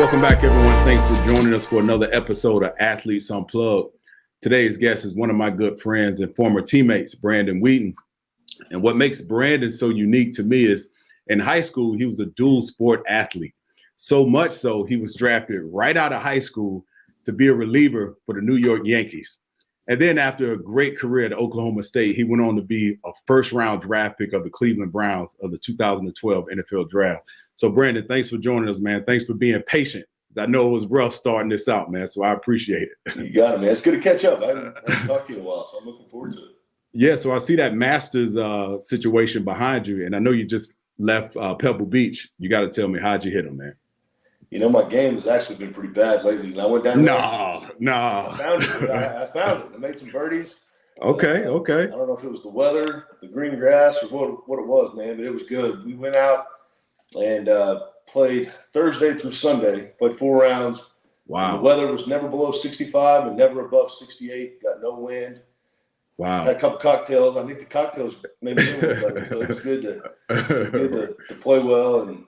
Welcome back, everyone. Thanks for joining us for another episode of Athletes Unplugged. Today's guest is one of my good friends and former teammates, Brandon Wheaton. And what makes Brandon so unique to me is in high school, he was a dual sport athlete. So much so, he was drafted right out of high school to be a reliever for the New York Yankees. And then after a great career at Oklahoma State, he went on to be a first-round draft pick of the Cleveland Browns of the 2012 NFL Draft. So, Brandon, thanks for joining us, man. Thanks for being patient. I know it was rough starting this out, man, so I appreciate it. You got it, man. It's good to catch up. I haven't talked to you in a while, so I'm looking forward to it. Yeah, so I see that Masters situation behind you, and I know you just left Pebble Beach. You got to tell me, how'd you hit them, man? You know, my game has actually been pretty bad lately. And I went down there. No. I found it. I found it. I made some birdies. Okay. I don't know if it was the weather, the green grass, or what it was, man, but it was good. We went out and played Thursday through Sunday, played 4 rounds. Wow. The weather was never below 65 and never above 68. Got no wind. Wow. Had a couple cocktails. I think the cocktails made me feel better. So it was good to play well. And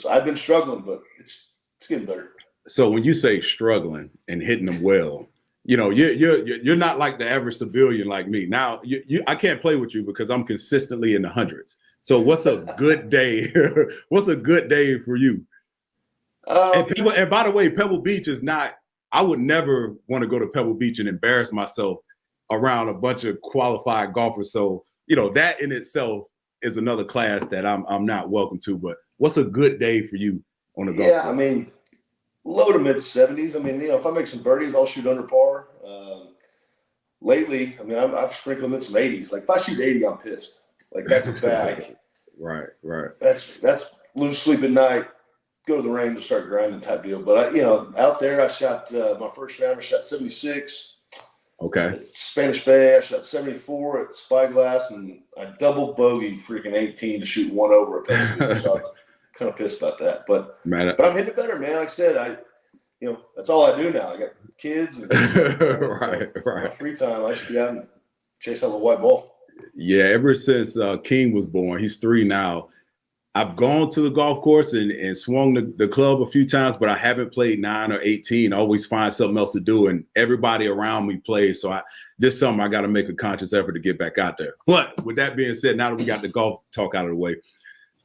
I've been struggling, but it's getting better. So when you say struggling and hitting them well, you know, you're not like the average civilian like me. Now, I can't play with you because I'm consistently in the hundreds. So what's a good day? What's a good day for you? And by the way, Pebble Beach is not – I would never want to go to Pebble Beach and embarrass myself around a bunch of qualified golfers. So, you know, that in itself is another class that I'm not welcome to. But what's a good day for you on the golf course? I mean, low to mid 70s. I mean, you know, if I make some birdies, I'll shoot under par. Lately, I mean, I've sprinkled in some 80s. Like if I shoot 80, I'm pissed. Like that's a bag. Right. That's lose sleep at night. Go to the range and start grinding type deal. But out there, I shot my first round. I shot 76. Okay. At Spanish Bay, I shot 74 at Spyglass, and I double bogeyed freaking 18 to shoot 1 over at Pebble Beach. So I'm kind of pissed about that. But I'm hitting it better, man. Like I said, that's all I do now. I got kids. And, right. My free time, I just get out and chase out the white ball. Yeah, ever since King was born, he's 3 now. I've gone to the golf course and swung the club a few times, but I haven't played 9 or 18. I always find something else to do, and everybody around me plays. So this summer I got to make a conscious effort to get back out there. But with that being said, now that we got the golf talk out of the way,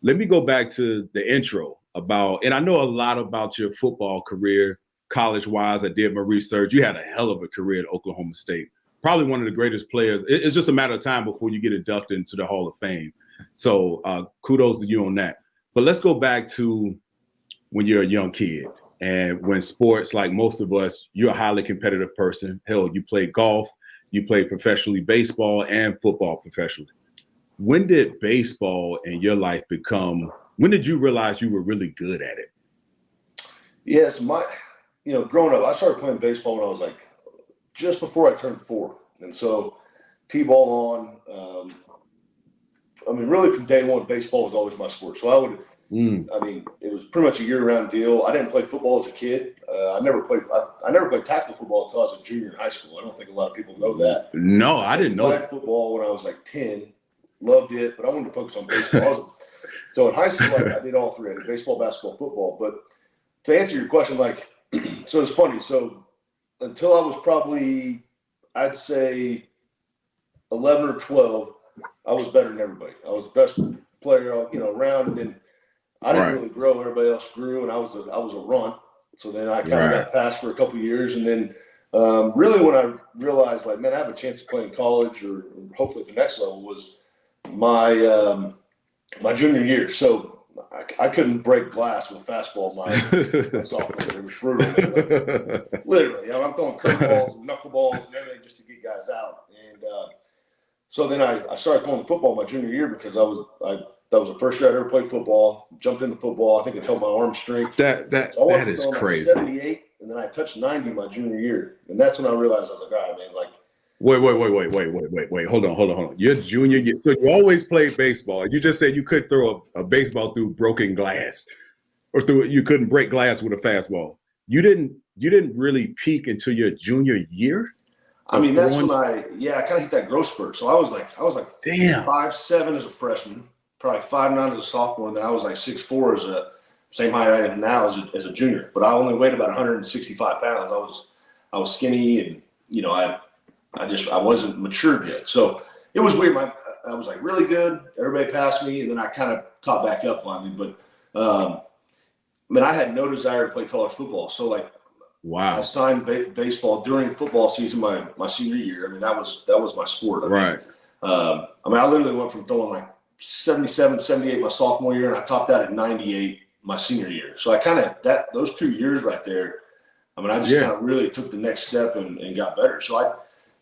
let me go back to the intro and I know a lot about your football career, college-wise. I did my research. You had a hell of a career at Oklahoma State. Probably one of the greatest players. It's just a matter of time before you get inducted into the Hall of Fame. So kudos to you on that. But let's go back to when you're a young kid and when sports, like most of us, you're a highly competitive person. Hell, you played golf, you played professionally baseball and football professionally. When did baseball in your life when did you realize you were really good at it? Yes, growing up, I started playing baseball when I was like just before I turned 4. And so T-ball on, really from day one, baseball was always my sport. So it was pretty much a year-round deal. I didn't play football as a kid. I never played tackle football until I was a junior in high school. I don't think a lot of people know that. No, I didn't know that. Football when I was like 10, loved it, but I wanted to focus on baseball. So in high school, I did all 3. I did baseball, basketball, football. But to answer your question, so it's funny. So until I was probably, I'd say 11 or 12, I was better than everybody. I was the best player, around, and then I didn't really grow. Everybody else grew, and I was a runt. So then I kind of got passed for a couple of years, and then really when I realized, like, man, I have a chance to play in college or hopefully at the next level was my junior year. So I couldn't break glass with a fastball my sophomore year. It was brutal. Literally, I'm throwing curveballs and knuckleballs and everything just to get guys out. And so then I started playing football my junior year because that was the first year I ever played football. Jumped into football. I think it helped my arm strength. That is crazy. 78, and then I touched 90 my junior year, and that's when I realized I was like, all right, man, like. Wait. Hold on. You're junior year. So you always played baseball. You just said you could throw a baseball through broken glass or you couldn't break glass with a fastball. You didn't really peak until your junior year? I mean, that's when I kind of hit that growth spurt. So I was like damn 5'7" as a freshman, probably 5'9" as a sophomore, and then I was like 6'4" as a same height I am now as a junior, but I only weighed about 165 pounds. I was skinny, and I wasn't matured yet. So it was weird. I was like really good. Everybody passed me, and then I kind of caught back up on me. But I had no desire to play college football. So like, wow, I signed baseball during football season my senior year. I mean, that was my sport. Right. I literally went from throwing like 77, 78 my sophomore year, and I topped out at 98 my senior year. So I kind of those 2 years right there. I just kind of really took the next step and got better. So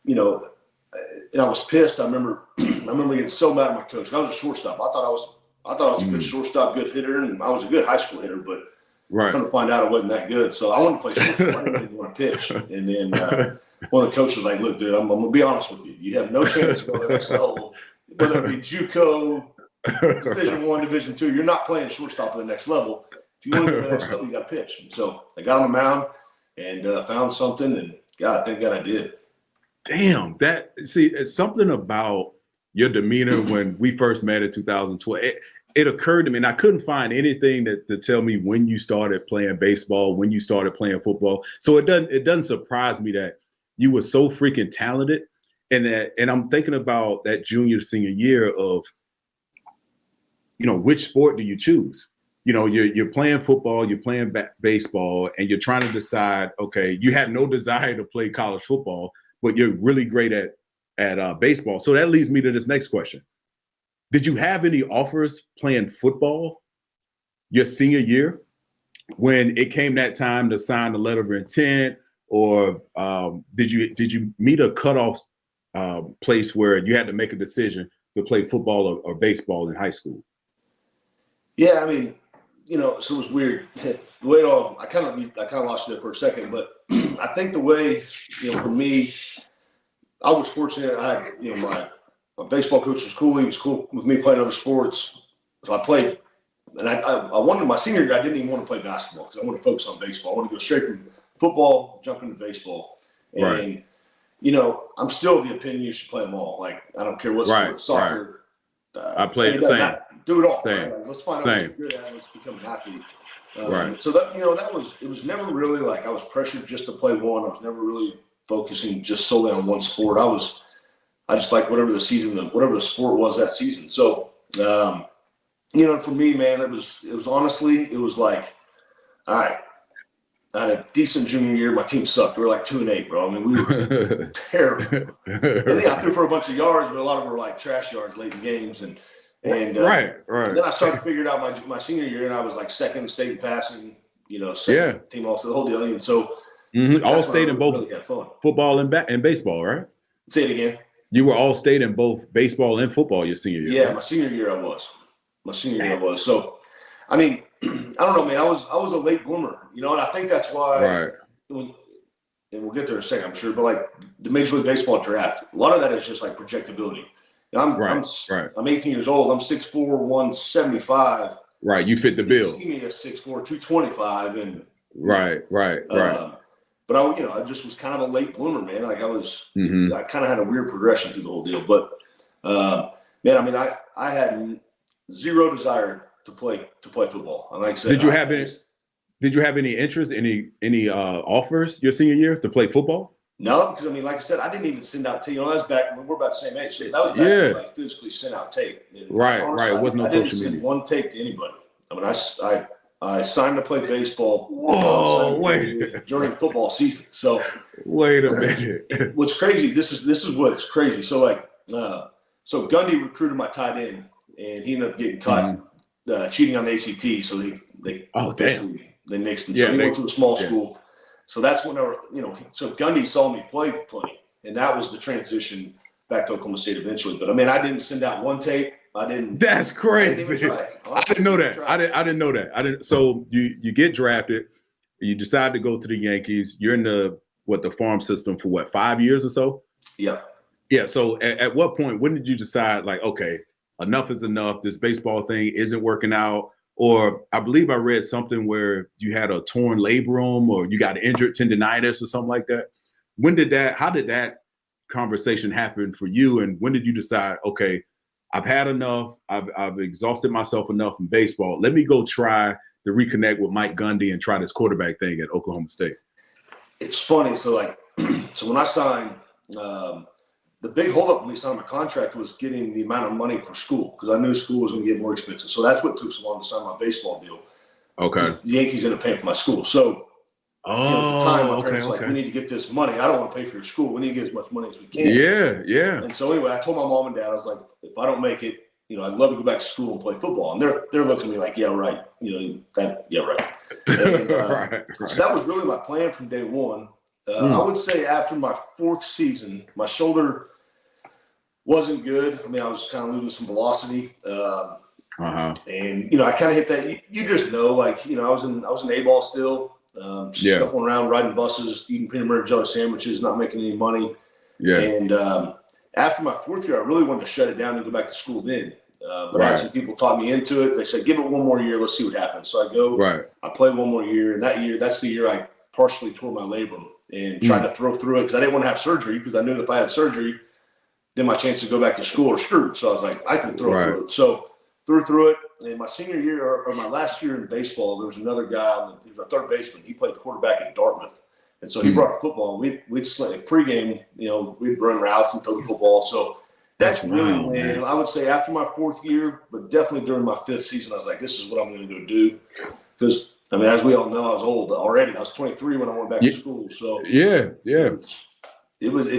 and I was pissed. I remember getting so mad at my coach. I was a shortstop. I thought I was a good shortstop, good hitter, and I was a good high school hitter, but come to find out I wasn't that good. So I wanted to play shortstop. I didn't even want to pitch. And then one of the coaches was like, "Look, dude, I'm going to be honest with you. You have no chance to go to the next level, whether it be JUCO, Division I, Division II. You're not playing shortstop at the next level. If you want to go to the next level, you got to pitch." And so I got on the mound and found something, and thank God I did. Damn, it's something about your demeanor when we first met in 2012. It occurred to me, and I couldn't find anything to tell me when you started playing baseball, when you started playing football. So it doesn't surprise me that you were so freaking talented, and I'm thinking about that junior senior year of, which sport do you choose? You're playing football, you're playing baseball, and you're trying to decide. Okay, you had no desire to play college football, but you're really great at baseball. So that leads me to this next question. Did you have any offers playing football your senior year when it came that time to sign the letter of intent, or did you meet a cutoff place where you had to make a decision to play football or baseball in high school? Yeah, so it was weird. The way I kind of lost you there for a second, but I think the way, for me, I was fortunate. I had, my baseball coach was cool. He was cool with me playing other sports. So I played, and I wanted my senior year. I didn't even want to play basketball because I wanted to focus on baseball. I wanted to go straight from football, jump into baseball. And, I'm still of the opinion you should play them all. Like, I don't care what sport, soccer. Right. I played the same. Do it all. Same. Right? Like, let's find out what you're good at. Let's become an athlete. Right. So that, it was never really like I was pressured just to play one. I was never really focusing just solely on one sport. I just like whatever the sport was that season. So, for me, man, it was honestly, it was like, all right, I had a decent junior year. My team sucked. We were like 2-8, bro. We were terrible. And I threw for a bunch of yards, but a lot of them were like trash yards late in games. And right. And then I started figuring out my senior year, and I was like second in state in passing, second team all, so the whole deal. And so all state in both really had fun. Football and baseball, right? Say it again. You were all state in both baseball and football your senior year. Yeah, right? My senior year I was. So, I don't know, man. I was a late bloomer, and I think that's why. Right. And we'll get there in a second, I'm sure. But like the Major League Baseball draft, a lot of that is just like projectability. I'm 18 years old. I'm 6'4", 175. Right, you fit the bill. See me at 6'4", 225, and right. But I just was kind of a late bloomer, man. Like I was, I kind of had a weird progression through the whole deal. But man, I had zero desire to play football. And like I said, did you have any interest, any offers your senior year to play football? No, because like I said, I didn't even send out tape. That's back when we're about the same age. So that was back when I physically sent out tape. And right. It wasn't no social media. I didn't send one tape to anybody. I signed to play baseball. Whoa, wait. During football season. So wait a minute. What's crazy? This is what's crazy. So so Gundy recruited my tight end, and he ended up getting caught cheating on the ACT. So they nixed him. So he went to a small school. So that's when so Gundy saw me play plenty, and that was the transition back to Oklahoma State eventually. But I didn't send out one tape. I didn't. That's crazy. I didn't know that. I didn't know that. So you get drafted, you decide to go to the Yankees. You're in the farm system for 5 years or so? Yeah. Yeah. So at what point, when did you decide like, okay, enough is enough. This baseball thing isn't working out. Or I believe I read something where you had a torn labrum or you got injured tendonitis or something like that. How did that conversation happen for you? And when did you decide, okay, I've had enough. I've exhausted myself enough in baseball. Let me go try to reconnect with Mike Gundy and try this quarterback thing at Oklahoma State? It's funny. So like, so when I signed, the big holdup when we signed my contract was getting the amount of money for school, because I knew school was going to get more expensive. So that's what took so long to sign my baseball deal. Okay. The Yankees ended up paying for my school. So at the time, my parents were like, we need to get this money. I don't want to pay for your school. We need to get as much money as we can. Yeah. And so anyway, I told my mom and dad, I was like, if I don't make it, I'd love to go back to school and play football. And they're looking at me like, yeah, right. Yeah, right. And, right. So that was really my plan from day one. I would say after my fourth season, my shoulder wasn't good. I mean, I was kind of losing some velocity. And, I kind of hit that. You just know, like, I was in A-ball still, scuffling around, riding buses, eating peanut butter and jelly sandwiches, not making any money. Yeah. And after my fourth year, I really wanted to shut it down and go back to school then. But I had some people taught me into it. They said, give it one more year. Let's see what happens. So I go, I play one more year. And that's the year I partially tore my labrum and tried to throw through it because I didn't want to have surgery, because I knew if I had surgery, then my chances to go back to school are screwed. So I was like, I can throw through it. So through it. And my senior year or my last year in baseball, there was another guy, he was our third baseman. He played quarterback at Dartmouth. And so he brought a football. We'd pregame, we'd run routes and throw the football. So that's really when I would say after my fourth year, but definitely during my fifth season, I was like, this is what I'm going to go do. Because, I mean, as we all know, I was old already. I was 23 when I went back to school. So it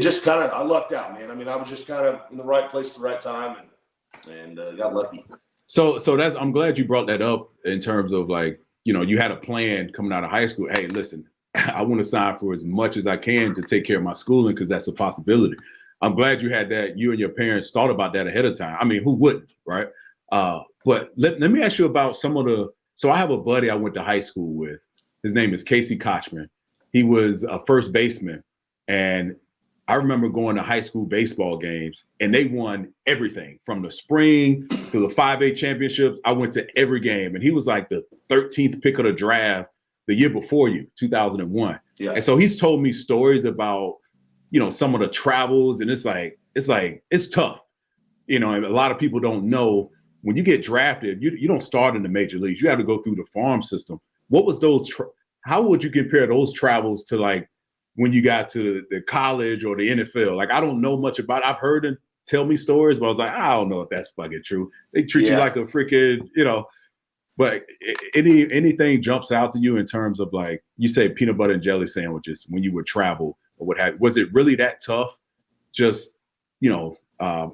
just kind of, I lucked out, man. I mean, I was just kind of in the right place at the right time and got lucky. So that's, I'm glad you brought that up in terms of like, you had a plan coming out of high school. Hey, listen, I want to sign for as much as I can to take care of my schooling, because that's a possibility. I'm glad you had that. You and your parents thought about that ahead of time. I mean, who wouldn't, right? But let me ask you about some of the. So I have a buddy I went to high school with. His name is Kochman. He was a first baseman, and I remember going to high school baseball games, and they won everything from the spring to the 5A championships. I went to every game, and he was like the 13th pick of the draft the year before you, 2001. Yeah. And so he's told me stories about, some of the travels, and it's tough. And a lot of people don't know when you get drafted, you don't start in the major leagues. You have to go through the farm system. What was those? How would you compare those travels to like when you got to the college or the NFL? Like, I don't know much about it. I've heard them tell me stories, but I was like, I don't know if that's fucking true. They treat you like a freaking, but anything jumps out to you in terms of, like, you say peanut butter and jelly sandwiches when you would travel or what have you. Was it really that tough just,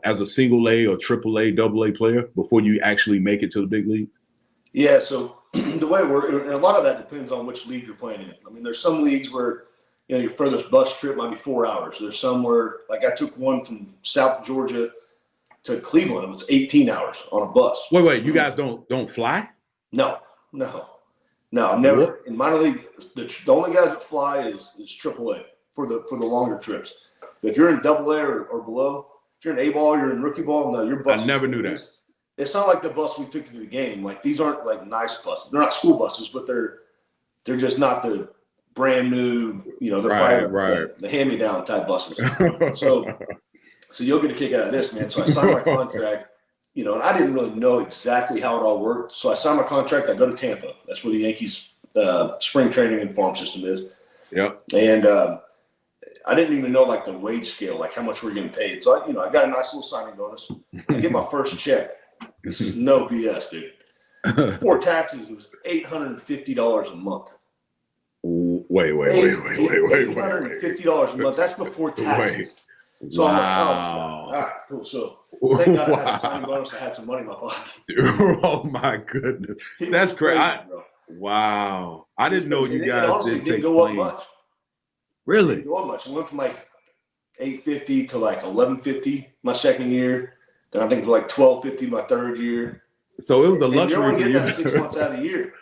as a single A or triple A, double A player before you actually make it to the big league? Yeah. So the way a lot of that depends on which league you're playing in. I mean, there's some leagues where, your furthest bus trip might be 4 hours. There's some where, like, I took one from South Georgia to Cleveland. It was 18 hours on a bus. Wait, you guys don't fly? No, never. What? In minor league, the only guys that fly is AAA for the longer trips. But if you're in AA or below, if you're in A-ball, you're in rookie ball, no, your bus. I never knew that. It's not like the bus we took to the game. Like, these aren't like nice buses. They're not school buses, but they're just not the brand new, they're probably the hand-me-down type buses. So you'll get a kick out of this, man. So I signed my contract, and I didn't really know exactly how it all worked. So I signed my contract. I go to Tampa. That's where the Yankees spring training and farm system is. Yep. And I didn't even know, like, the wage scale, like how much we're getting paid. So I got a nice little signing bonus. I get my first check. This is no BS, dude. Before taxes, it was $850 a month. Wait. $850 a month. That's before taxes. So I'm like, all right, cool. So thank God I had a signing bonus. I had some money in my pocket. Oh my goodness, that's crazy. Wow, I didn't know you guys didn't go up much. Really? It didn't go up much. It went from like $850 to like $1150 my second year. Then I think it was like $1250 my third year. So it was a luxury. You only get that 6 months out of the year.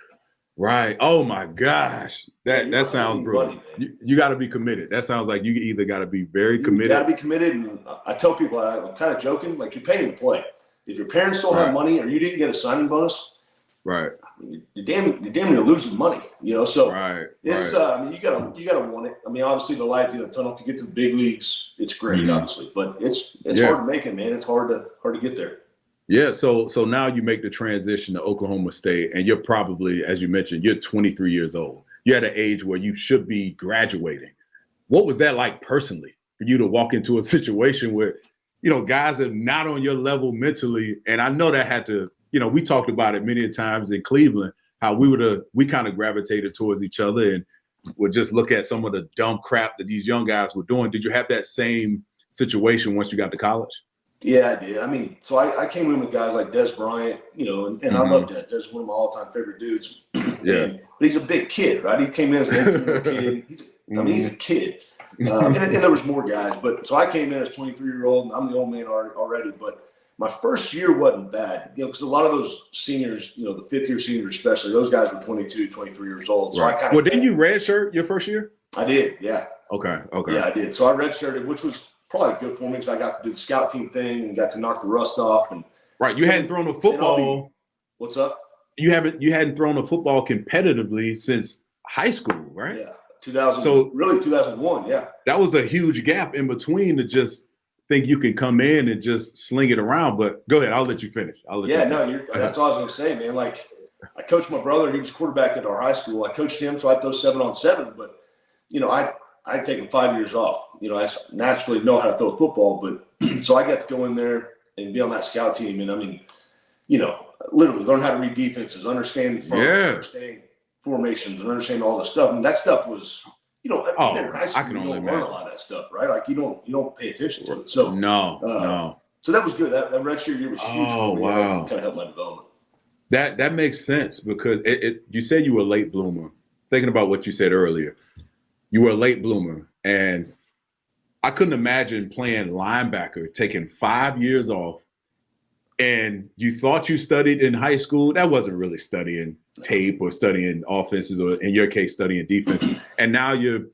Right. Oh my gosh. That sounds brutal. You got to be committed. That sounds like you either got to be very committed. You got to be committed. And I tell people, I'm kind of joking, like, you're paying to play. If your parents still have money or you didn't get a signing bonus, you're damn near losing money. So it's I mean, you gotta want it. I mean, obviously the light at the end of the tunnel. If you get to the big leagues, it's great, obviously, but it's hard to make it, man. It's hard to get there. Yeah. So now you make the transition to Oklahoma State, and you're probably, as you mentioned, you're 23 years old. You're at an age where you should be graduating. What was that like personally for you to walk into a situation where, guys are not on your level mentally? And I know that had to, we talked about it many times in Cleveland, how we kind of gravitated towards each other and would just look at some of the dumb crap that these young guys were doing. Did you have that same situation once you got to college? Yeah, I did. I mean, so I came in with guys like Des Bryant, and I love Des. Des is one of my all-time favorite dudes. Yeah. But he's a big kid, right? He came in as an 18-year-old kid. He's a kid. And there was more guys. But so I came in as 23-year-old, and I'm the old man already. But my first year wasn't bad, because a lot of those seniors, the fifth-year seniors especially, those guys were 22, 23 years old. So right. Didn't you redshirt your first year? I did, yeah. Okay. Yeah, I did. So I redshirted, which was probably good for me because I got to do the scout team thing and got to knock the rust off. And right, you hadn't thrown a football. What's up? You hadn't thrown a football competitively since high school, right? Yeah, 2001. Yeah, that was a huge gap in between to just think you can come in and just sling it around. But go ahead, I'll let you finish. That's what I was going to say, man. Like I coached my brother; he was quarterback at our high school. I coached him, so I throw 7-on-7. But I'd taken 5 years off. I naturally know how to throw a football, but so I got to go in there and be on that scout team. And I mean, literally learn how to read defenses, understand understand formations, and understand all this stuff. And that stuff was, in high school, you don't learn a lot of that stuff, right? Like you don't pay attention to it. So no. So that was good. That redshirt year was huge for me. Wow. Kind of helped my development. That makes sense because you said you were a late bloomer. Thinking about what you said earlier. You were a late bloomer, and I couldn't imagine playing linebacker, taking 5 years off, and you thought you studied in high school. That wasn't really studying tape or studying offenses, or in your case, studying defense. And now you're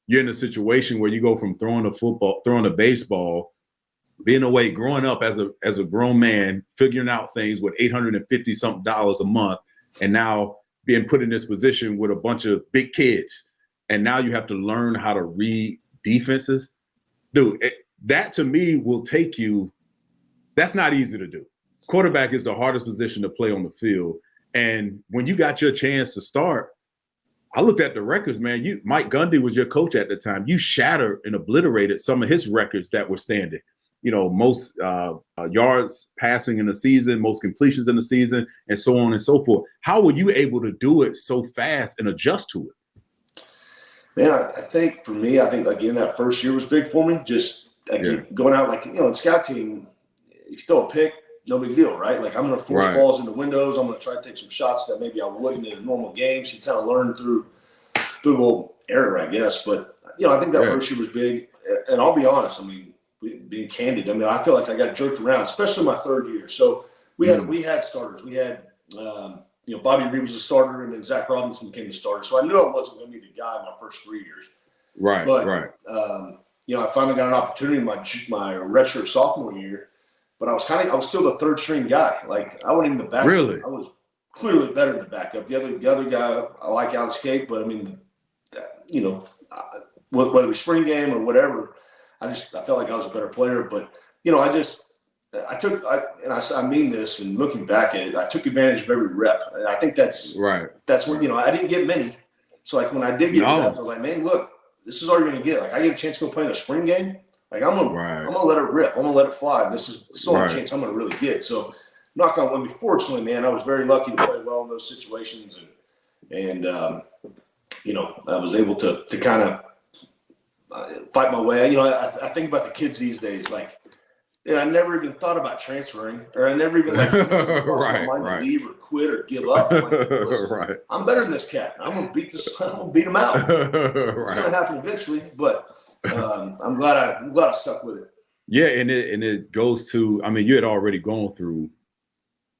in a situation where you go from throwing a baseball, being away, growing up as a grown man, figuring out things with $850-something a month, and now being put in this position with a bunch of big kids. And now you have to learn how to read defenses. Dude, that to me will take you – that's not easy to do. Quarterback is the hardest position to play on the field. And when you got your chance to start, I looked at the records, man. Mike Gundy was your coach at the time. You shattered and obliterated some of his records that were standing. Most yards passing in the season, most completions in the season, and so on and so forth. How were you able to do it so fast and adjust to it? Man, I think for me, again, that first year was big for me. Just going out, in scout team, if you throw a pick, no big deal, right? Like I'm going to force balls into windows. I'm going to try to take some shots that maybe I wouldn't in a normal game. So you kind of learn through a little error, I guess. But, I think that first year was big. And I'll be honest, being candid, I feel like I got jerked around, especially my third year. So we had starters. We had Bobby Reed was a starter, and then Zach Robinson became the starter. So I knew I wasn't going to be the guy my first 3 years. Right. I finally got an opportunity in my redshirt sophomore year, but I was still the third string guy. Like I wasn't even the backup. Really? I was clearly better than the backup. The other guy, I like Alex Cape, but whether it was spring game or whatever, I felt like I was a better player. But I mean this, and looking back at it, I took advantage of every rep. And I think that's what, I didn't get many. So like when I did get reps, I was like, man, look, this is all you're going to get. Like I get a chance to go play in a spring game. Like I'm going to let it rip. I'm going to let it fly. And this is the only chance I'm going to really get. So knock on wood, fortunately, man, I was very lucky to play well in those situations. And I was able to kind of fight my way. I think about the kids these days, like, I never even thought about transferring, or I never even crossed my mind to leave or quit or give up. I'm like, I'm better than this cat. I'm gonna beat him out. It's gonna happen eventually, but I'm glad I stuck with it. Yeah, and it goes to, you had already gone through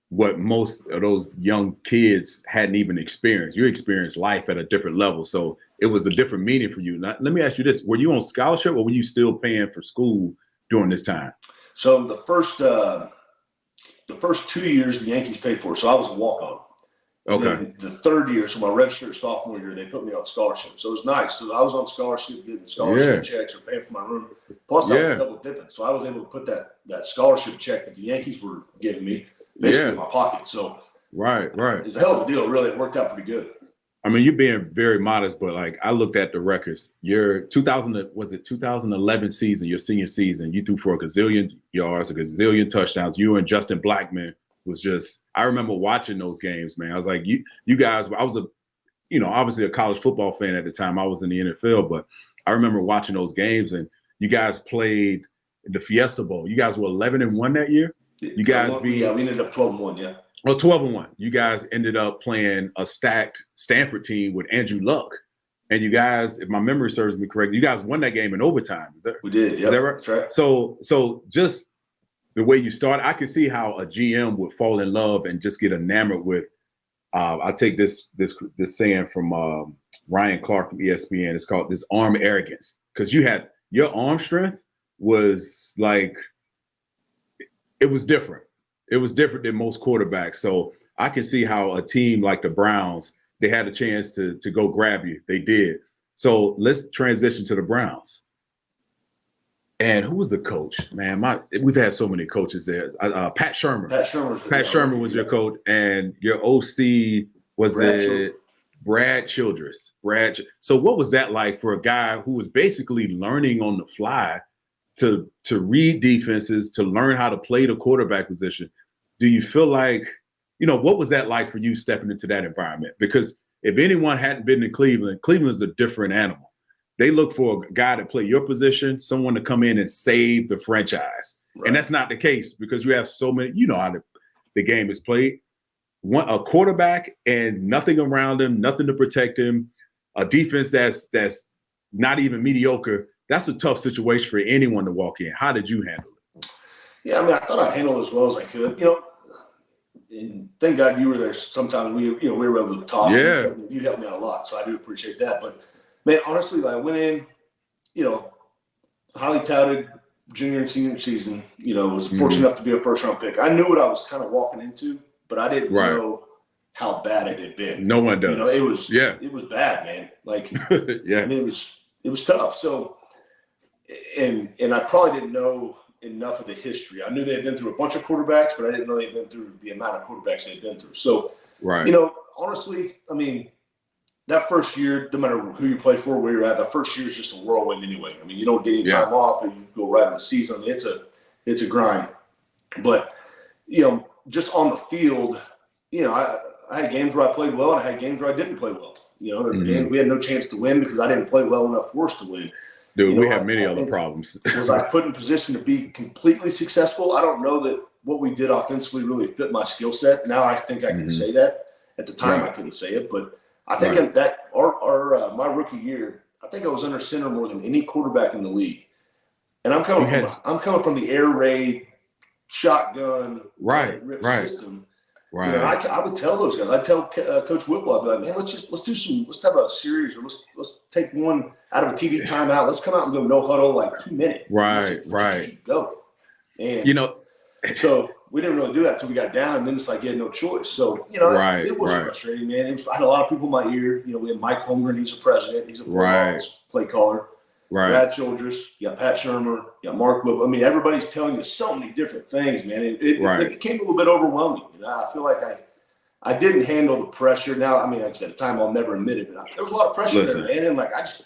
what most of those young kids hadn't even experienced. You experienced life at a different level, so it was a different meaning for you. Now, let me ask you this: were you on scholarship, or were you still paying for school during this time? So the first 2 years the Yankees paid for, so I was a walk-on. And then the third year, so my redshirt sophomore year, they put me on scholarship. So it was nice. So I was on scholarship, getting scholarship checks or paying for my room. Plus, I was double dipping. So I was able to put that scholarship check that the Yankees were giving me basically in my pocket. So right. It was a hell of a deal, really. It worked out pretty good. I mean, you're being very modest, but like I looked at the records. Your 2011 season, your senior season, you threw for a gazillion yards, a gazillion touchdowns. You and Justin Blackmon was just, I remember watching those games, man. I was like, you guys, I was obviously a college football fan at the time. I was in the NFL, but I remember watching those games, and you guys played the Fiesta Bowl. You guys were 11-1 that year. You guys we ended up 12-1, yeah. Well, 12-1. You guys ended up playing a stacked Stanford team with Andrew Luck. And you guys, if my memory serves me correct, you guys won that game in overtime. We did, yeah. Is that right? That's right. So just the way you started, I could see how a GM would fall in love and just get enamored with. I take this saying from Ryan Clark from ESPN. It's called this arm arrogance, because you had your arm strength was like, it was different. It was different than most quarterbacks. So I can see how a team like the Browns, they had a chance to go grab you. They did. So let's transition to the Browns. And who was the coach? Man, we've had so many coaches there. Pat Shermer. Pat Shermer was your coach, and your OC was Brad Childress. So what was that like for a guy who was basically learning on the fly to read defenses, to learn how to play the quarterback position? Do you feel like, what was that like for you stepping into that environment? Because if anyone hadn't been in Cleveland's a different animal. They look for a guy to play your position, someone to come in and save the franchise. Right. And that's not the case, because you have so many, how the game is played. A quarterback and nothing around him, nothing to protect him, a defense that's not even mediocre. That's a tough situation for anyone to walk in. How did you handle it? Yeah, I mean, I thought I handled it as well as I could. And thank God you were there. Sometimes we were able to talk. Yeah, you helped me out a lot, so I do appreciate that. But man, honestly, I went in, highly touted junior and senior season. Was fortunate enough to be a first-round pick. I knew what I was kind of walking into, but I didn't know how bad it had been. No one does. It was bad, man. Like, yeah, I mean, it was tough. So, and I probably didn't know enough of the history. I knew they had been through a bunch of quarterbacks, but I didn't know they'd been through the amount of quarterbacks they'd been through. So, honestly, I mean, that first year, no matter who you play for, where you're at, that first year is just a whirlwind anyway. I mean, you don't get any time off, and you go right in the season. I mean, it's a grind. But just on the field, I had games where I played well, and I had games where I didn't play well. Games we had no chance to win because I didn't play well enough for us to win. Dude, we have many other problems. Was I put in position to be completely successful? I don't know that what we did offensively really fit my skill set. Now I think I can say that. At the time, I couldn't say it, but I think that my rookie year, I think I was under center more than any quarterback in the league. And I'm coming from the air raid shotgun system. Right. I would tell those guys. I'd tell Coach Whipple, I'd be like, man, let's have a series, or let's take one out of a TV timeout. Let's come out and go no huddle, like 2 minutes. Right. Go. And so we didn't really do that until we got down, and then it's like you had no choice. So it was frustrating, man. I had a lot of people in my ear. We had Mike Holmgren. He's a president. He's a office play caller. Right. Brad Childress, you got Pat Shermer, you got Mark Whipple. I mean, everybody's telling you so many different things, man. It became a little bit overwhelming. I feel like I didn't handle the pressure. Now, I mean, like I said, at the time, I'll never admit it, but there was a lot of pressure there, man. And like, I just,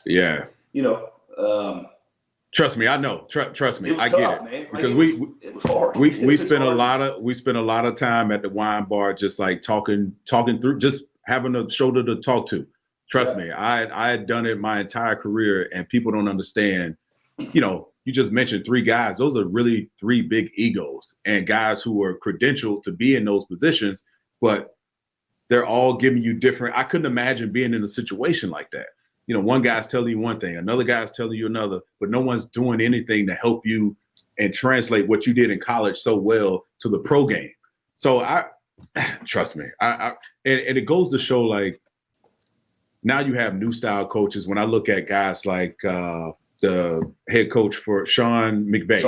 trust me, I know. Trust me, I get it, man. because it was hard. We spent a lot of time at the wine bar, just like talking through, just having a shoulder to talk to. Trust me, I had done it my entire career, and people don't understand. You just mentioned 3 guys. Those are really 3 big egos, and guys who are credentialed to be in those positions, but they're all giving you different. I couldn't imagine being in a situation like that. One guy's telling you one thing, another guy's telling you another, but no one's doing anything to help you and translate what you did in college so well to the pro game. So trust me, and it goes to show, like, now you have new style coaches. When I look at guys like the head coach for Sean McVay,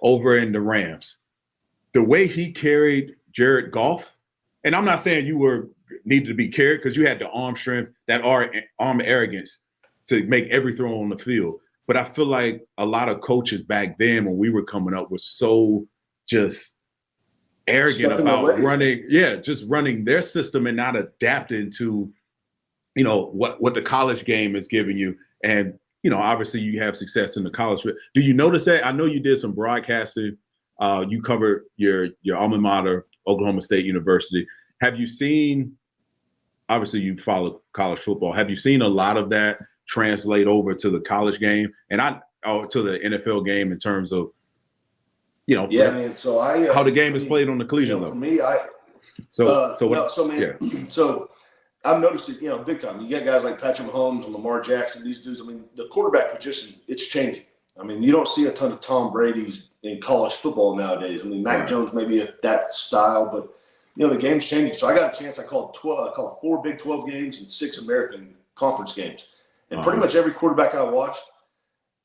over in the Rams, the way he carried Jared Goff, and I'm not saying you were needed to be carried because you had the arm strength, that arm arrogance to make every throw on the field. But I feel like a lot of coaches back then when we were coming up was so just arrogant about running their system and not adapting to, what the college game is giving you. And, obviously you have success in the college. Do you notice that? I know you did some broadcasting. You covered your alma mater, Oklahoma State University. Have you seen, obviously you follow college football, have you seen a lot of that translate over to the college game and to the NFL game in terms of, how the game is played on the collegiate level? For me, So I've noticed it, big time. You get guys like Patrick Mahomes and Lamar Jackson, these dudes. I mean, the quarterback position, it's changing. I mean, you don't see a ton of Tom Brady's in college football nowadays. I mean, Mac Jones maybe that style, but the game's changing. So I got a chance. I called 4 Big 12 games and 6 American Conference games, and pretty much every quarterback I watched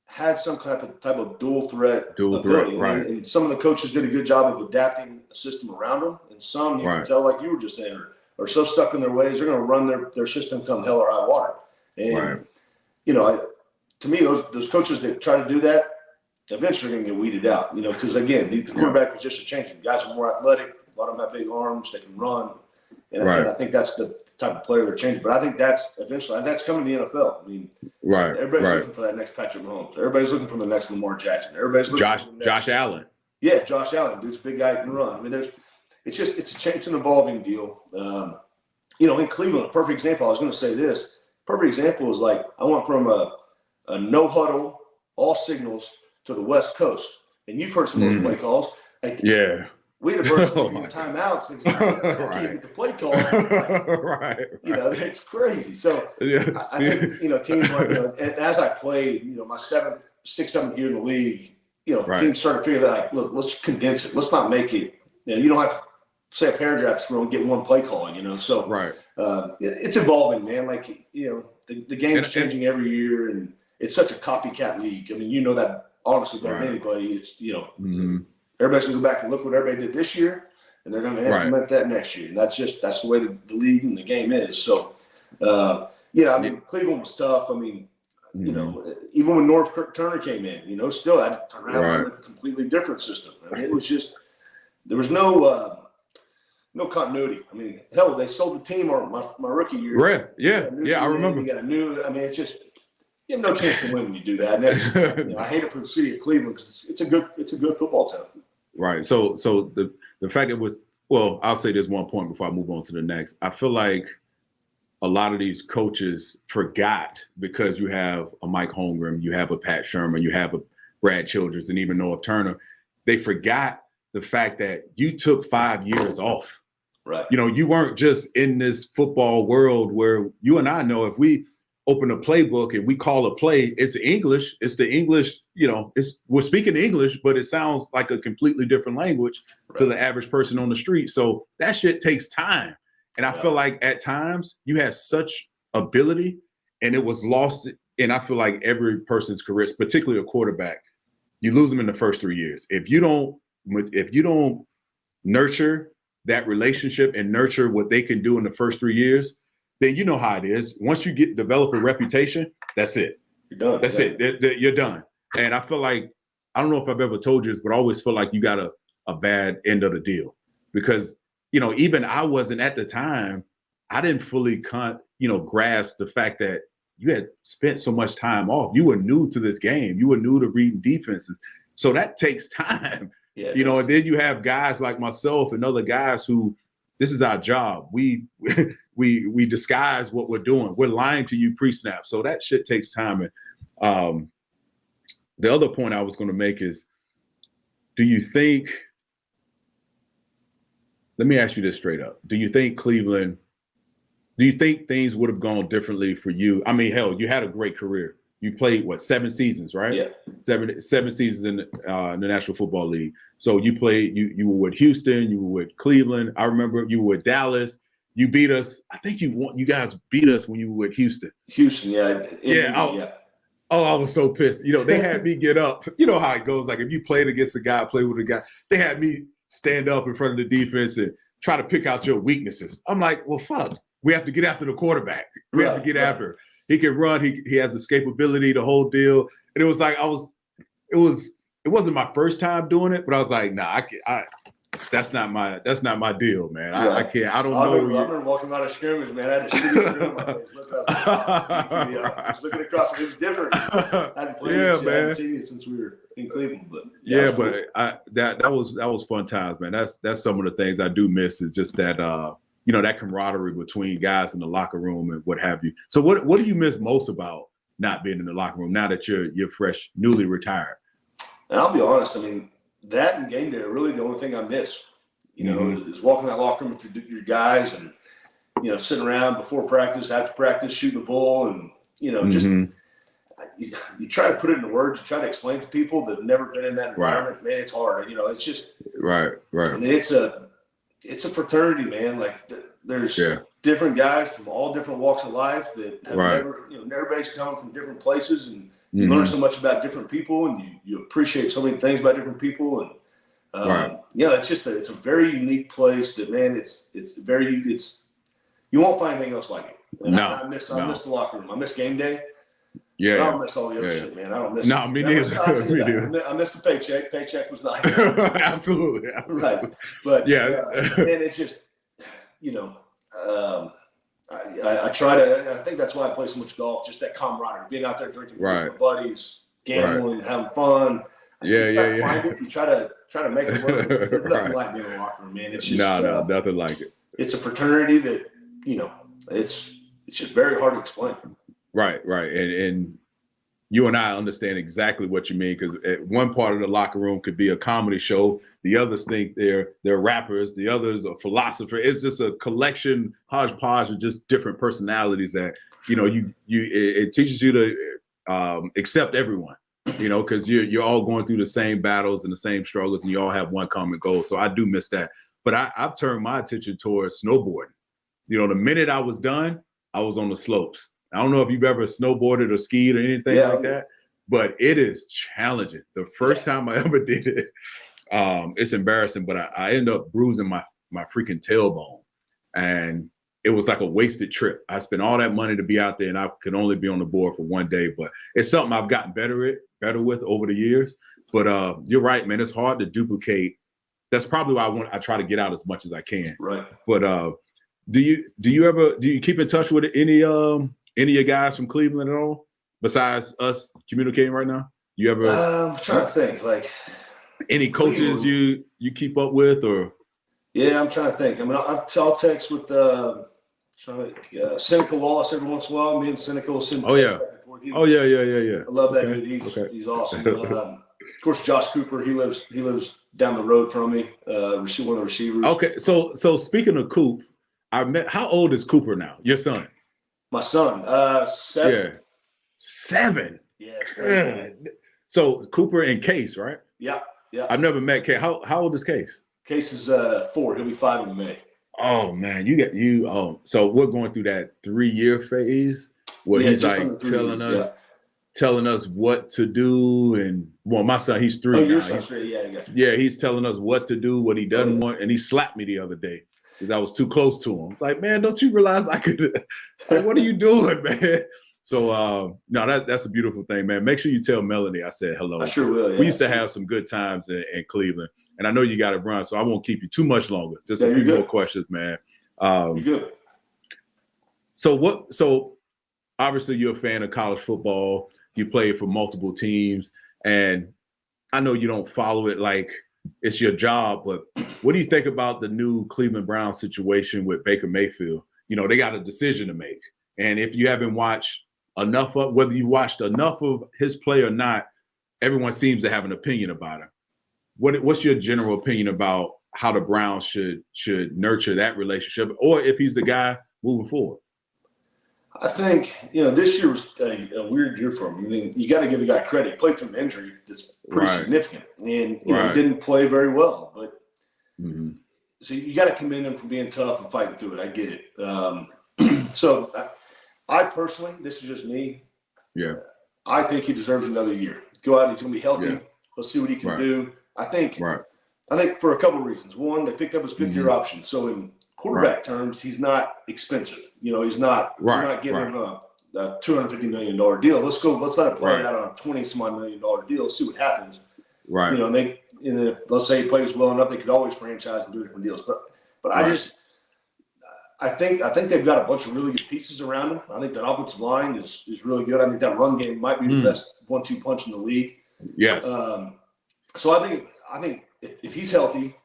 had some type of dual threat ability. Right? And some of the coaches did a good job of adapting a system around them, and some you can tell, like you were just saying, are so stuck in their ways, they're going to run their system come hell or high water. And to me, those coaches that try to do that, eventually going to get weeded out, because again, the quarterback position is changing. Guys are more athletic. A lot of them have big arms. They can run. And I think that's the type of player they're changing. But I think that's coming to the NFL. I mean, everybody's looking for that next Patrick Mahomes. Everybody's looking for the next Lamar Jackson. Everybody's looking for the next Josh Allen. Yeah, Josh Allen. Dude's a big guy who can run. I mean, it's an evolving deal. In Cleveland, a perfect example. I was going to say this. Perfect example is like I went from a no huddle, all signals to the West Coast, and you've heard some of those play calls. Like, we had a burst of timeouts. And I can't get the play call. It's crazy. So I think teams like and as I played, my 6th, 7th year in the league, teams started to figure that like, look, let's condense it. Let's not make it. You don't have to say a paragraph through and get one play call. So it's evolving, man. Like the game's changing every year, and it's such a copycat league. I mean, that honestly better than anybody. It's everybody's gonna go back and look what everybody did this year, and they're gonna implement that next year. And that's the way the league and the game is. So I mean, Cleveland was tough. I mean, even when North Turner came in, still had to turn around with a completely different system. I mean, it was just there was no continuity. I mean, hell, they sold the team my rookie year. I remember. You got a new. I mean, it's just you have no chance to win when you do that. And that's, I hate it for the city of Cleveland because it's a good football town. Right. So the fact that I'll say this one point before I move on to the next. I feel like a lot of these coaches forgot because you have a Mike Holmgren, you have a Pat Sherman, you have a Brad Childress, and even North Turner. They forgot the fact that you took 5 years off. Right. You weren't just in this football world where you and I know if we open a playbook and we call a play, it's English. It's the English, we're speaking English, but it sounds like a completely different language to the average person on the street. So that shit takes time. And I feel like at times you had such ability and it was lost. And I feel like every person's career, particularly a quarterback, you lose them in the first 3 years. If you don't nurture that relationship and nurture what they can do in the first 3 years, then you know how it is. Once you develop a reputation, that's it. You're done. That's it. You're done. And I feel like, I don't know if I've ever told you this, but I always feel like you got a bad end of the deal because, even I wasn't at the time, I didn't fully grasp the fact that you had spent so much time off. You were new to this game. You were new to reading defenses. So that takes time. Yeah, and then you have guys like myself and other guys who, this is our job. We disguise what we're doing. We're lying to you pre-snap. So that shit takes time. And the other point I was going to make is, do you think, let me ask you this straight up. Do you think things would have gone differently for you? I mean, hell, you had a great career. You played 7 seasons, right? Yeah. Seven seasons in the National Football League. So you played, you were with Houston, you were with Cleveland. I remember you were with Dallas. You beat us. I think you guys beat us when you were with Houston. Houston, yeah. Oh, I was so pissed. They had me get up. You know how it goes. Like if you played against a guy, play with a guy, they had me stand up in front of the defense and try to pick out your weaknesses. I'm like, well, fuck. we have to get after the quarterback. We have to get after. He can run. He has escapability, the whole deal. And it was like it wasn't my first time doing it, but I was like, nah, that's not my deal, man. I can't. I don't know. I remember walking out of scrimmage, man. I had a shitty grin on my face. I was looking across. It was different. I hadn't played it. I hadn't seen it since we were in Cleveland. But that was fun times, man. That's some of the things I do miss is just that that camaraderie between guys in the locker room and what have you. So what do you miss most about not being in the locker room now that you're fresh, newly retired? And I'll be honest. I mean, that and game day are really the only thing I miss. Is walking that locker room with your guys and sitting around before practice, after practice, shooting the bull, and just you try to put it into words. You try to explain to people that have never been in that environment. Right. Man, it's hard. It's just right. I mean, it's a fraternity, man. Like there's different guys from all different walks of life that have never, everybody's coming from different places, and you learn so much about different people, and you appreciate so many things about different people, and it's a very unique place. That, man, it's you won't find anything else like it. And I miss the locker room. I miss game day. Yeah, I don't miss all the other shit, man. I don't miss. No, me neither. I miss the paycheck. Paycheck was nice. Absolutely. Right, but man, it's just I try to. I think that's why I play so much golf. Just that camaraderie, being out there drinking with my buddies, gambling, having fun. You try to make it work. There's nothing like being in a locker room, man. It's just nothing like it. It's a fraternity that it's just very hard to explain. Right, and you and I understand exactly what you mean, because one part of the locker room could be a comedy show. The others think they're rappers. The others are philosophers. It's just a collection, hodgepodge of just different personalities that, it teaches you to accept everyone, because you're all going through the same battles and the same struggles, and you all have one common goal. So I do miss that. But I've turned my attention towards snowboarding. The minute I was done, I was on the slopes. I don't know if you've ever snowboarded or skied or anything like that, but it is challenging. The first time I ever did it, it's embarrassing, but I ended up bruising my freaking tailbone, and it was like a wasted trip. I spent all that money to be out there, and I could only be on the board for one day, but it's something I've gotten better with over the years. But you're right, man. It's hard to duplicate. That's probably why I try to get out as much as I can. Right. But do you keep in touch with any of your guys from Cleveland at all, besides us communicating right now? You ever? I'm trying to think. Like any coaches you keep up with, or? Yeah, I'm trying to think. I mean, I'll text with Seneca Wallace every once in a while. Me and Seneca will send. Oh yeah. Yeah. I love that dude. He's awesome. Of course, Josh Cooper. He lives down the road from me. One of the receivers. Okay, so speaking of Coop, how old is Cooper now? Your son? My son, 7. Yeah, 7. Yeah. Good. So Cooper and Case, right? Yeah. I've never met Case. How old is Case? Case is 4. He'll be 5 in May. Oh man, so we're going through that 3-year phase where he's like telling us what to do, and my son, he's 3 now. Your son's 3. Yeah, I got you. Yeah, he's telling us what to do, what he doesn't want, and he slapped me the other day because I was too close to him. It's like, man, don't you realize I could? Like, what are you doing, man? So no, that's a beautiful thing, man. Make sure you tell Melanie I said hello. I sure will. Yeah, we used to have some good times in Cleveland, and I know you got to run, so I won't keep you too much longer. Just a few more questions, man. You're good. So obviously you're a fan of college football. You played for multiple teams, and I know you don't follow it like it's your job, but what do you think about the new Cleveland Browns situation with Baker Mayfield? They got a decision to make, and if you haven't watched enough of, whether you watched enough of his play or not, everyone seems to have an opinion about him. What's your general opinion about how the Browns should nurture that relationship, or if he's the guy moving forward? I think, this year was a weird year for him. I mean, you got to give the guy credit. He played through an injury that's pretty significant, and he didn't play very well. But so you got to commend him for being tough and fighting through it. I get it. So I personally, this is just me. Yeah. I think he deserves another year. Go out, he's going to be healthy. Yeah. Let's see what he can do. I think for a couple of reasons. One, they picked up his 5th-year option. So in quarterback terms, he's not expensive. He's not. We're not giving him a $250 million deal. Let's let it play out on a $20-some-odd million deal. Let's see what happens. Right. Let's say he plays well enough, they could always franchise and do different deals. But I think they've got a bunch of really good pieces around him. I think that offensive line is really good. I think that run game might be the best 1-2 punch in the league. Yes. So I think if he's healthy,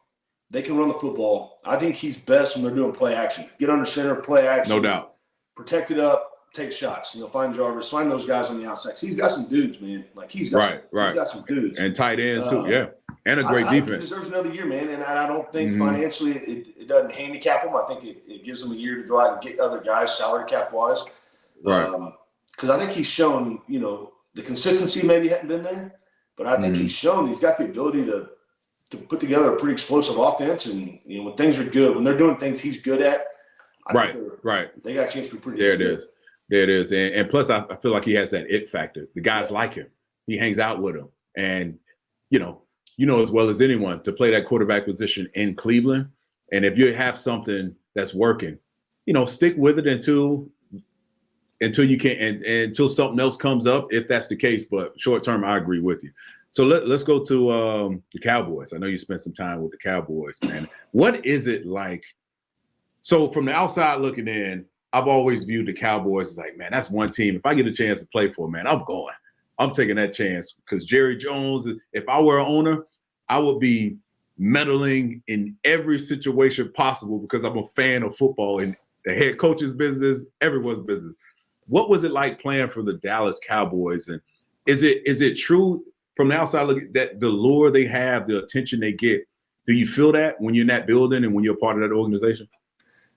they can run the football. I think he's best when they're doing play action. Get under center, play action. No doubt. Protect it up, take shots. Find Jarvis, find those guys on the outside. He's got some dudes, man. He's got some dudes. And tight ends too, yeah. And a great defense. He deserves another year, man. And I don't think financially it doesn't handicap him. I think it gives him a year to go out and get other guys salary cap wise. Right. Because I think he's shown, the consistency maybe hadn't been there, but I think he's got the ability to put together a pretty explosive offense. And when things are good, when they're doing things he's good at, right. They got a chance to be pretty good. There it is. And plus, I feel like he has that it factor. The guys like him. He hangs out with him. And, you know as well as anyone, to play that quarterback position in Cleveland. And if you have something that's working, stick with it until you can, and until something else comes up, if that's the case. But short term, I agree with you. So let's go to the Cowboys. I know you spent some time with the Cowboys, man. What is it like? So from the outside looking in, I've always viewed the Cowboys as like, man, that's one team. If I get a chance to play for, man, I'm going. I'm taking that chance because Jerry Jones, if I were an owner, I would be meddling in every situation possible because I'm a fan of football and the head coach's business, everyone's business. What was it like playing for the Dallas Cowboys? And is it true from the outside look that the lure they have, the attention they get, do you feel that when you're in that building and when you're part of that organization?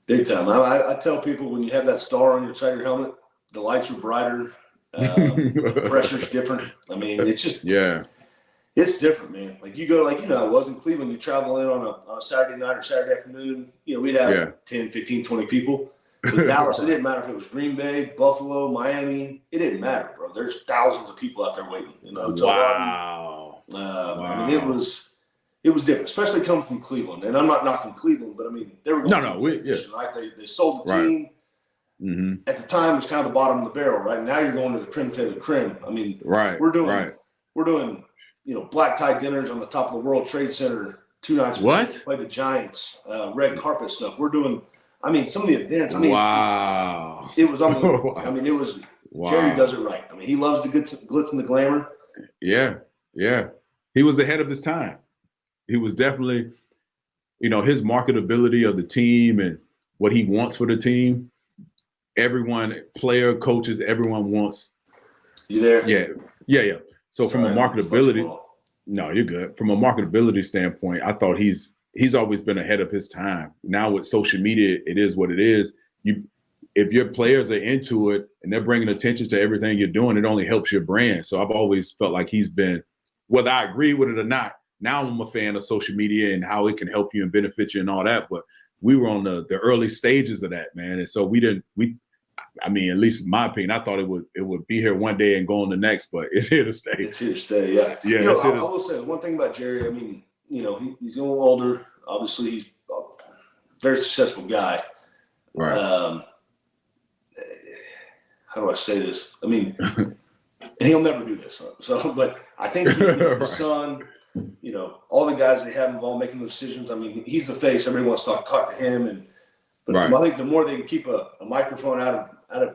Big time. I tell people when you have that star on your side of your helmet, the lights are brighter, pressure's different. I mean, it's just it's different, man. Like you go, I was in Cleveland, you travel in on a Saturday night or Saturday afternoon, we'd have 10, 15, 20 people. With Dallas, it didn't matter if it was Green Bay, Buffalo, Miami. It didn't matter, bro. There's thousands of people out there waiting in the hotel lobby. I mean, it was different, especially coming from Cleveland. And I'm not knocking Cleveland, but I mean, they were going right? They sold the team. Mm-hmm. At the time, it was kind of the bottom of the barrel, right? Now you're going to the creme de la creme. I mean, we're doing black tie dinners on the top of the World Trade Center 2 nights. What? Play the Giants, red carpet stuff. We're doing. I mean, some of the events. I mean, it was unbelievable. I mean, it was. Jerry does it right. I mean, he loves the glitz and the glamour. Yeah. He was ahead of his time. He was definitely, his marketability of the team and what he wants for the team. Everyone, player, coaches, everyone wants. You there? Yeah. So from a marketability, no, you're good. From a marketability standpoint, I thought he's always been ahead of his time. Now with social media, it is what it is. If your players are into it and they're bringing attention to everything you're doing, it only helps your brand. So I've always felt like he's been, whether I agree with it or not, now I'm a fan of social media and how it can help you and benefit you and all that. But we were on the early stages of that, man. And so I mean, at least in my opinion, I thought it would be here one day and go on the next, but it's here to stay. It's here to stay, yeah. Yeah. I will say one thing about Jerry. I mean, he's a little older. Obviously, he's a very successful guy. Right. How do I say this? I mean, and he'll never do this. So, but I think his son, all the guys they have involved making the decisions. I mean, he's the face. Everybody wants to talk to him, but I think the more they can keep a microphone out of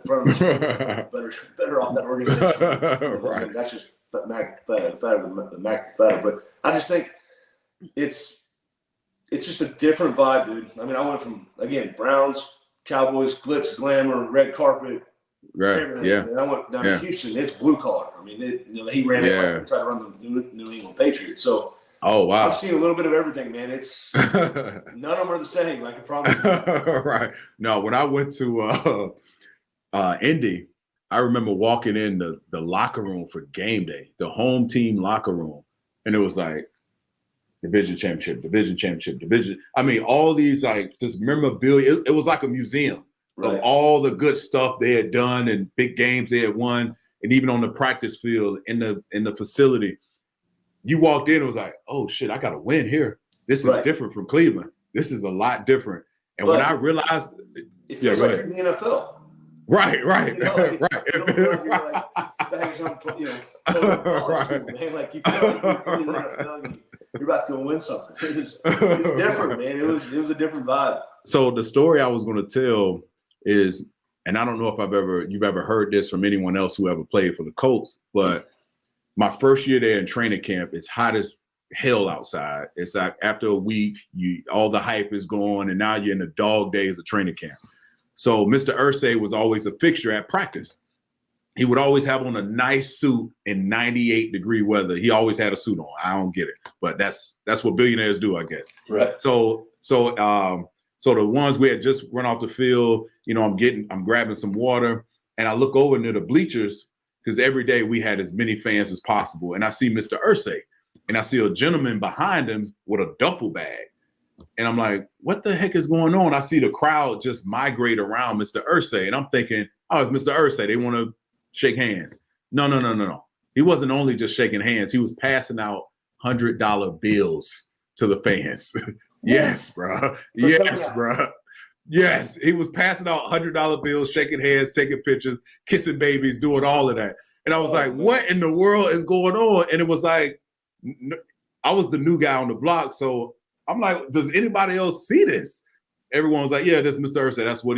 front of the better off that organization. Right. That's just the Mac the fatter. But I just think it's just a different vibe, dude. I mean, I went from, again, Browns, Cowboys, glitz, glamour, red carpet, everything. Yeah. And I went down to Houston. It's blue collar. I mean, he ran it like he tried to run the New England Patriots. So, I've seen a little bit of everything, man. It's none of them are the same. I can promise you. Right. No, when I went to Indy, I remember walking in the locker room for game day, the home team locker room, and it was like division championship. I mean, all these like just memorabilia. It was like a museum of all the good stuff they had done and big games they had won, and even on the practice field in the facility. You walked in, it was like, oh shit, I got to win here. This is different from Cleveland. This is a lot different. And when I realized, it feels like you're in the NFL. Right. You know, like, right. You're like, man. Like you feel like you're in the NFL, you're about to go win something. It's different, man. It was a different vibe. So the story I was going to tell is, and I don't know if you've ever heard this from anyone else who ever played for the Colts, but my first year there in training camp, it's hot as hell outside. It's like after a week, all the hype is gone, and now you're in the dog days of training camp. So Mr. Irsay was always a fixture at practice. He would always have on a nice suit in 98-degree weather. He always had a suit on. I don't get it, but that's what billionaires do, I guess. Right. So the ones we had just run off the field, I'm grabbing some water, and I look over near the bleachers because every day we had as many fans as possible, and I see Mr. Irsay, and I see a gentleman behind him with a duffel bag. And I'm like, what the heck is going on? I see the crowd just migrate around Mr. Irsay. And I'm thinking, oh, it's Mr. Irsay. They want to shake hands. No. He wasn't only just shaking hands. He was passing out $100 bills to the fans. Yes, bro. Yes, he was passing out $100 bills, shaking hands, taking pictures, kissing babies, doing all of that. And I was like, what in the world is going on? And it was like, I was the new guy on the block. So I'm like, does anybody else see this? Everyone was like, yeah, that's Mr. Irsay. That's what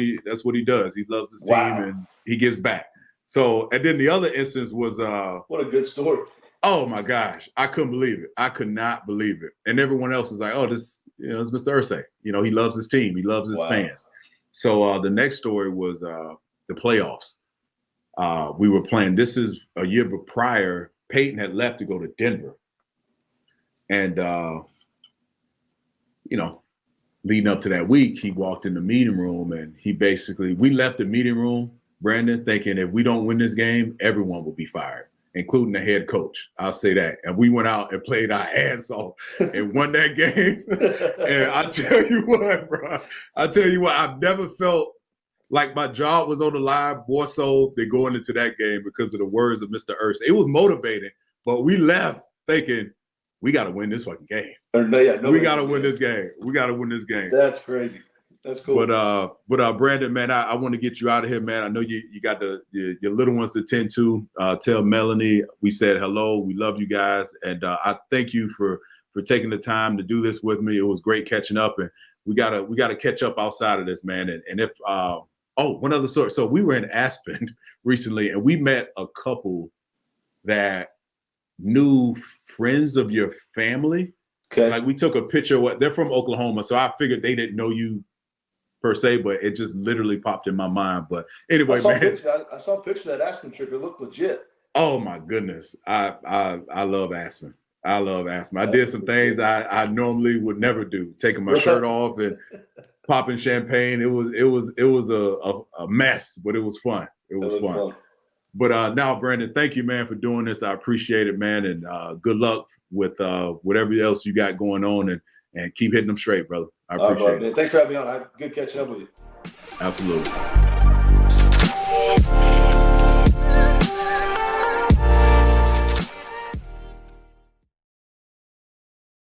he does. He loves his team and he gives back. So, and then the other instance was what a good story. Oh my gosh, I couldn't believe it. I could not believe it. And everyone else was like, oh, this, it's Mr. Irsay. He loves his team. He loves his fans. So the next story was the playoffs. We were playing. This is a year prior. Peyton had left to go to Denver. And leading up to that week, he walked in the meeting room and we left the meeting room, Brandon, thinking if we don't win this game, everyone will be fired, including the head coach. I'll say that. And we went out and played our ass off and won that game. And I tell you what, bro, I've never felt like my job was on the line more so than going into that game because of the words of Mr. Irsay. It was motivating, but we left thinking, we got to win this fucking game. We got to win this game. We got to win this game. That's crazy. That's cool. But Brandon, man, I want to get you out of here, man. I know you got your little ones to tend to. Tell Melanie we said hello. We love you guys, and I thank you for taking the time to do this with me. It was great catching up, and we gotta catch up outside of this, man. And if one other story. So we were in Aspen recently, and we met a couple that knew friends of your family. Okay. Like we took a picture. They're from Oklahoma, so I figured they didn't know you per se, but it just literally popped in my mind. But anyway, I saw a picture of that Aspen trip. It looked legit. Oh my goodness. I love Aspen. I did some things I normally would never do, taking my shirt off and popping champagne. It was a mess, but it was fun. It was fun. But now, Brandon, thank you, man, for doing this. I appreciate it, man, and good luck with whatever else you got going on, and keep hitting them straight, brother. I appreciate it. Man. Thanks for having me on. Good catching up with you. Absolutely.